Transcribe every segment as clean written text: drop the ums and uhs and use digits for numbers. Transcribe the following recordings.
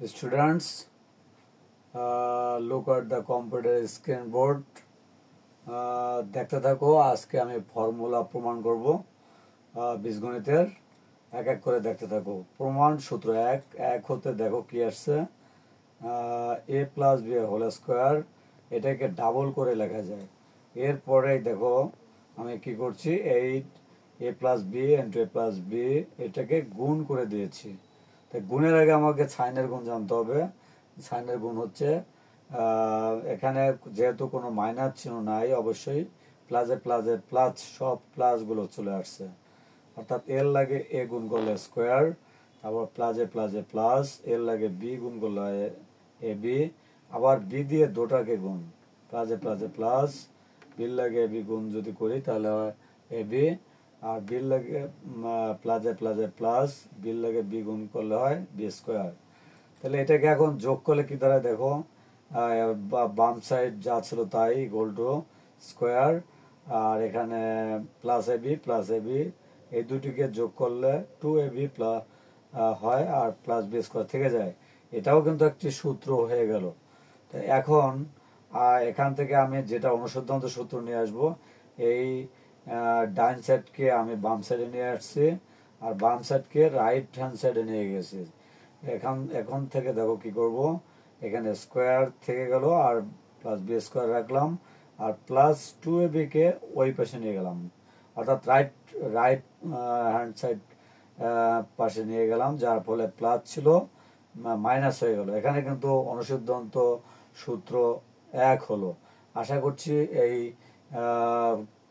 Students, look at the computer screen board. দেখতে থাকো। আজকে আমি ফর্মুলা প্রমাণ করব বীজগণিতের। এক এক করে দেখতে থাকো। প্রমাণ সূত্র এক হতে দেখো কি আসছে, a plus B whole square, এটাকে ডাবল করে লেখা যায়। এরপরে দেখো আমি কি করছি, 8 a plus B into a plus B, এটাকে গুণ করে দিয়েছি। তাই গুণের আগে আমাকে সাইনের গুণ জানতে হবে। সাইনের গুণ হচ্ছে, এখানে যেহেতু কোনো মাইনাস চিহ্ন নাই, অবশ্যই প্লাসে প্লাসে প্লাস, সব প্লাসগুলো চলে আসছে। অর্থাৎ এর লাগে এ গুণ করলে স্কোয়ার, তারপর প্লাসে প্লাসে প্লাস, এর লাগে বি গুণ করলে এ বি, আবার বি দিয়ে দুটাকে গুণ, প্লাসে প্লাসে প্লাস, বির লাগে এ বি গুণ যদি করি তাহলে হয় এ বি, আর বির লাগে প্লাসে প্লাসে প্লাস, বির লাগে বি গুণ করলে হয় বি স্কোয়ার। তাহলে এটাকে এখন যোগ করলে কি দাঁড়ায় দেখো, বাম সাইড যা ছিল তাই ইকুয়াল টু স্কোয়ার, আর এখানে প্লাস এ বি এই দুটিকে যোগ করলে 2ab প্লাস হয়, আর প্লাস বি স্কোয়ার থেকে যায়। এটাও কিন্তু একটি সূত্র হয়ে গেল। তো এখন এখান থেকে আমি যেটা অনুসিদ্ধান্ত সূত্র নিয়ে আসবো, এই ডাইন সাইডকে আমি বাম সাইডে নিয়ে আসছি, আর বাম সাইডকে রাইট হ্যান্ড সাইডে নিয়ে গেছি। এখন থেকে দেখো কি করব, এখানে স্কোয়ার থেকে গেল, আর প্লাস বি স্কোয়ার রাখলাম, আর প্লাস 2ab কে ওই পাশে নিয়ে গেলাম, অর্থাৎ রাইট হ্যান্ড সাইড পাশে নিয়ে গেলাম, যার ফলে প্লাস ছিল মাইনাস হয়ে গেল। এখানে কিন্তু অনুসিদ্ধান্ত সূত্র এক হলো। আশা করছি এই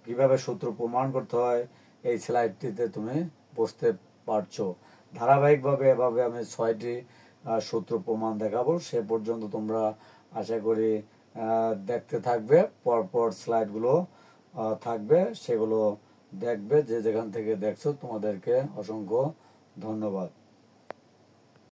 কিভাবে সূত্র প্রমাণ করতে হয় এই স্লাইডটিতে তুমি বুঝতে পারছো। ধারাবাহিকভাবে এভাবে আমি 6টি সূত্র প্রমাণ দেখাবো। সে পর্যন্ত তোমরা আশা করি দেখতে থাকবে। পরপর স্লাইডগুলো থাকবে, সেগুলো দেখবে। যে যেখান থেকে দেখছো তোমাদেরকে অসংখ্য ধন্যবাদ।